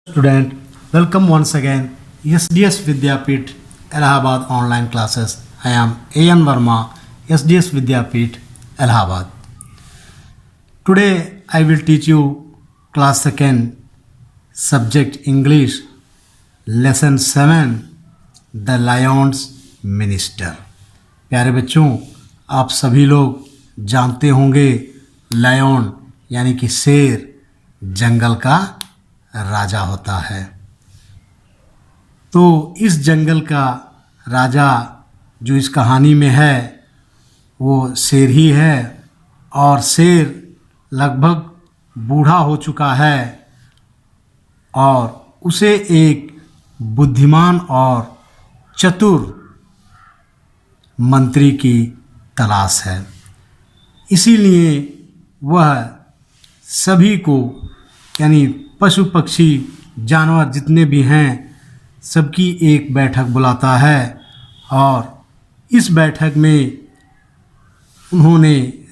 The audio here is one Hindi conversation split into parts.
Student, welcome once again SDS Vidyapeeth Allahabad online classes. I am A.N. Verma, SDS Vidyapeeth Allahabad. Today I will teach you class 2nd subject English lesson 7 The Lion's Minister. प्यारे बच्चों, आप सभी लोग जानते होंगे लायन यानी कि शेर जंगल का राजा होता है। तो इस जंगल का राजा जो इस कहानी में है वो शेर ही है और शेर लगभग बूढ़ा हो चुका है और उसे एक बुद्धिमान और चतुर मंत्री की तलाश है। इसीलिए वह सभी को यानी पशु पक्षी जानवर जितने भी हैं सबकी एक बैठक बुलाता है और इस बैठक में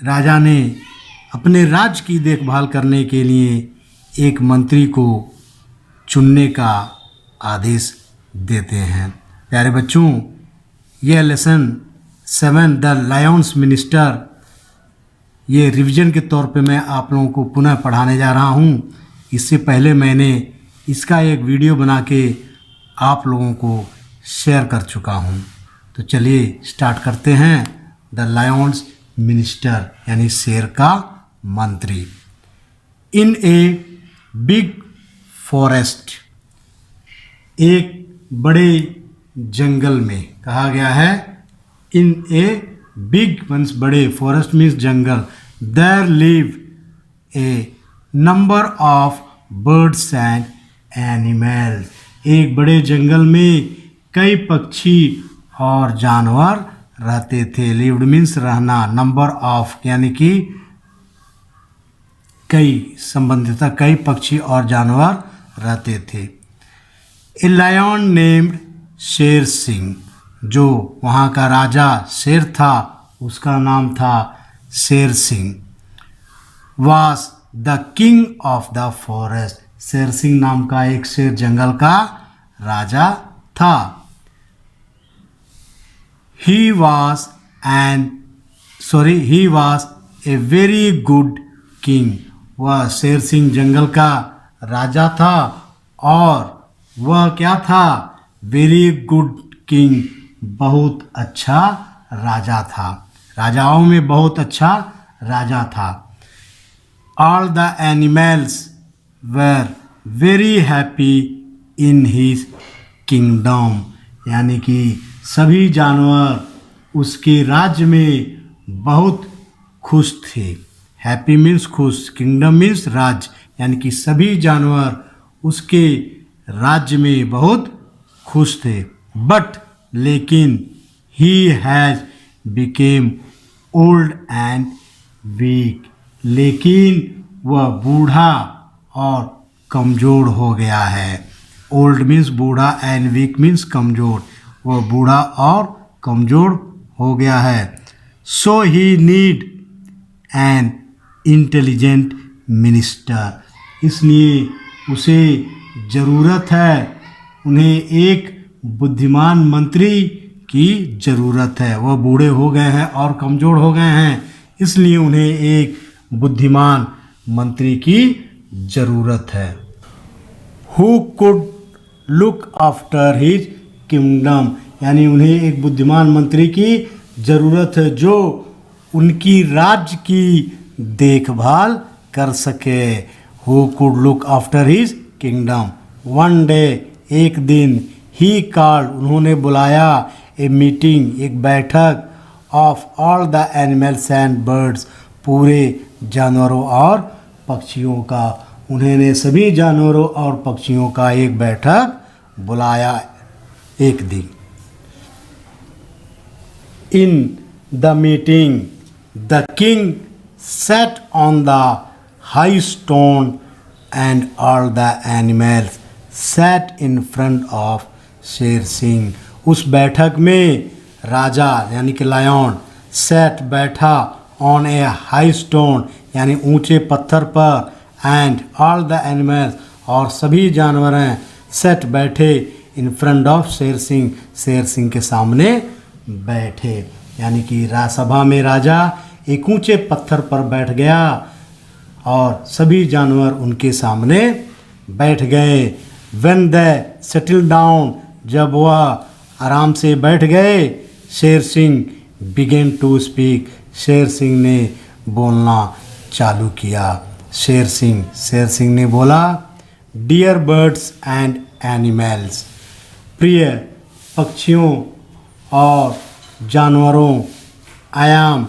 राजा ने अपने राज्य की देखभाल करने के लिए एक मंत्री को चुनने का आदेश देते हैं। प्यारे बच्चों, यह लेसन 7 द लायंस मिनिस्टर ये रिवीजन के तौर पे मैं आप लोगों को पुनः पढ़ाने जा रहा हूँ। इससे पहले मैंने इसका एक वीडियो बना के आप लोगों को शेयर कर चुका हूँ। तो चलिए स्टार्ट करते हैं। द लायंस मिनिस्टर यानी शेर का मंत्री। इन ए बिग फॉरेस्ट, एक बड़े जंगल में कहा गया है। इन ए बिग मीन्स बड़े, फॉरेस्ट मीन्स जंगल। There live a number of birds and animals, एक बड़े जंगल में कई पक्षी और जानवर रहते थे। लिव्ड मीन्स रहना, नंबर ऑफ यानी कि कई, संबंधित कई पक्षी और जानवर रहते थे। A lion named Sher Singh, जो वहाँ का राजा शेर था उसका नाम था शेर सिंह। वास the king of the forest, Sher Singh नाम का एक शेर जंगल का राजा था। He was a very good king, वह शेर सिंह जंगल का राजा था और वह क्या था? वेरी गुड किंग, बहुत अच्छा राजा था, राजाओं में बहुत अच्छा राजा था। All the animals were very happy in his kingdom, यानी कि सभी जानवर उसके राज्य में बहुत खुश थे। हैप्पी मीन्स खुश, किंगडम मीन्स राज्य, यानी कि सभी जानवर उसके राज्य में बहुत खुश थे। बट लेकिन he has became old and weak, लेकिन वह बूढ़ा और कमज़ोर हो गया है। ओल्ड मीन्स बूढ़ा एंड वीक मीन्स कमज़ोर, वह बूढ़ा और कमज़ोर हो गया है। सो ही नीड एन इंटेलिजेंट मिनिस्टर, इसलिए उसे ज़रूरत है, उन्हें एक बुद्धिमान मंत्री की ज़रूरत है। वह बूढ़े हो गए हैं और कमज़ोर हो गए हैं, इसलिए उन्हें एक बुद्धिमान मंत्री की ज़रूरत है। Who could look after his kingdom, यानी उन्हें एक बुद्धिमान मंत्री की ज़रूरत है जो उनकी राज्य की देखभाल कर सके। Who could look after his kingdom. One day, एक दिन, ही कॉल्ड, उन्होंने बुलाया, ए मीटिंग, एक बैठक, of all the animals and birds, पूरे जानवरों और पक्षियों का। उन्होंने सभी जानवरों और पक्षियों का एक बैठक बुलाया एक दिन। In the meeting the king sat on the high stone and all the animals sat in front of Sher Singh. उस बैठक में राजा यानी कि लायन sat बैठा, on a high stone यानी ऊंचे पत्थर पर, and all the animals और सभी जानवर सेट बैठे in front of Sher Singh के सामने बैठे। यानी कि सभा में राजा एक ऊंचे पत्थर पर बैठ गया और सभी जानवर उनके सामने बैठ गए। व्हेन दे सेटल डाउन, जब वह आराम से बैठ गए, Sher Singh begin to speak, Sher Singh ने बोलना चालू किया। शेर सिंह ने बोला, डियर बर्ड्स एंड एनिमल्स, प्रिय पक्षियों और जानवरों, आई एम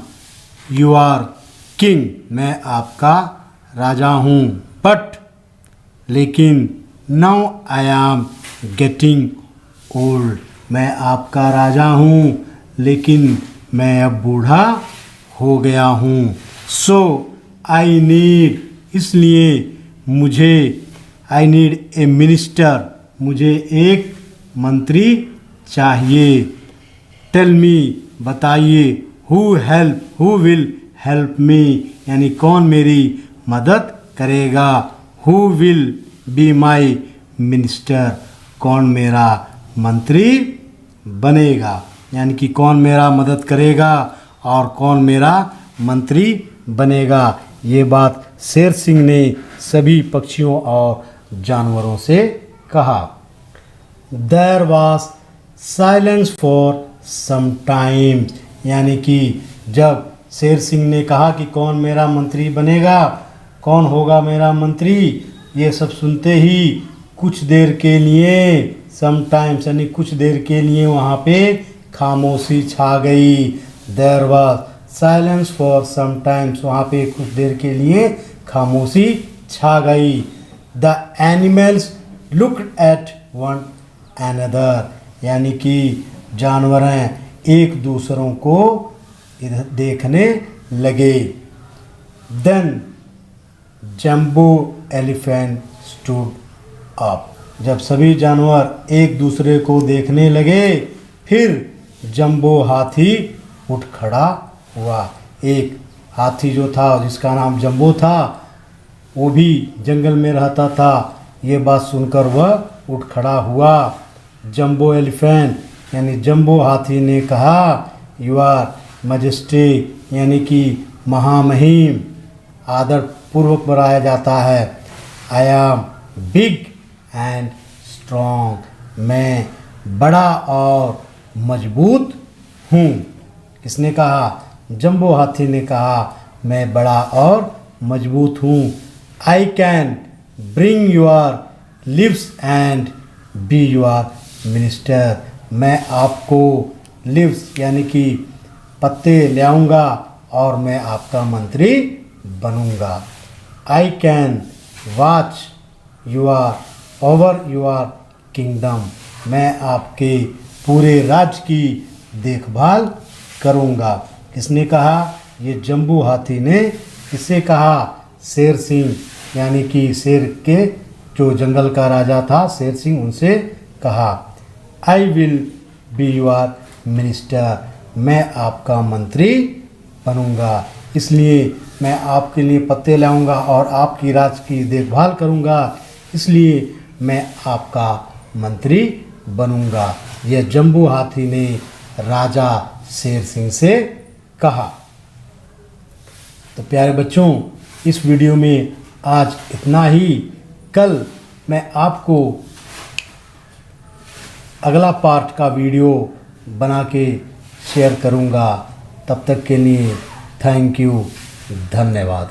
योर किंग, मैं आपका राजा हूँ। बट लेकिन now I am getting old, मैं आपका राजा हूँ लेकिन मैं अब बूढ़ा हो गया हूँ। सो आई नीड, इसलिए मुझे, आई नीड ए मिनिस्टर, मुझे एक मंत्री चाहिए। टेल मी, बताइए, हु विल हेल्प मी, यानी कौन मेरी मदद करेगा। Who will be my minister, कौन मेरा मंत्री बनेगा, यानी कि कौन मेरा मदद करेगा और कौन मेरा मंत्री बनेगा। ये बात शेर सिंह ने सभी पक्षियों और जानवरों से कहा। There was silence for some time, यानी कि जब शेर सिंह ने कहा कि कौन मेरा मंत्री बनेगा, कौन होगा मेरा मंत्री, ये सब सुनते ही कुछ देर के लिए, सम टाइम्स यानी कुछ देर के लिए वहाँ पे खामोशी छा गई। There was silence for some times, वहाँ पे कुछ देर के लिए खामोशी छा गई। The animals looked at one another, यानी कि जानवर एक दूसरों को इधर देखने लगे। Then jumbo elephant stood up, जब सभी जानवर एक दूसरे को देखने लगे, फिर जंबो हाथी उठ खड़ा हुआ। एक हाथी जो था जिसका नाम जंबो था, वो भी जंगल में रहता था। ये बात सुनकर वह उठ खड़ा हुआ। जंबो एलिफेंट यानी जंबो हाथी ने कहा, यू आर मजेस्टी, यानी कि महामहिम, आदर पूर्वक बुलाया जाता है। I am big and strong, मैं बड़ा और मजबूत हूँ। किसने कहा? जंबो हाथी ने कहा, मैं बड़ा और मजबूत हूँ। I can bring your lives and be your minister, मैं आपको लिव्स यानी कि पत्ते ले आऊँगा और मैं आपका मंत्री बनूँगा। I can watch your over your kingdom, मैं आपके पूरे राज्य की देखभाल करूँगा। किसने कहा? ये जंबू हाथी ने। किससे कहा? शेर सिंह यानी कि शेर के जो जंगल का राजा था शेर सिंह, उनसे कहा। I will be your minister, मैं आपका मंत्री बनूंगा, इसलिए मैं आपके लिए पत्ते लाऊंगा और आपकी राज्य की देखभाल करूंगा, इसलिए मैं आपका मंत्री बनूंगा। यह जंबू हाथी ने राजा शेर सिंह से कहा। तो प्यारे बच्चों, इस वीडियो में आज इतना ही। कल मैं आपको अगला पार्ट का वीडियो बना के शेयर करूंगा। तब तक के लिए थैंक यू, धन्यवाद।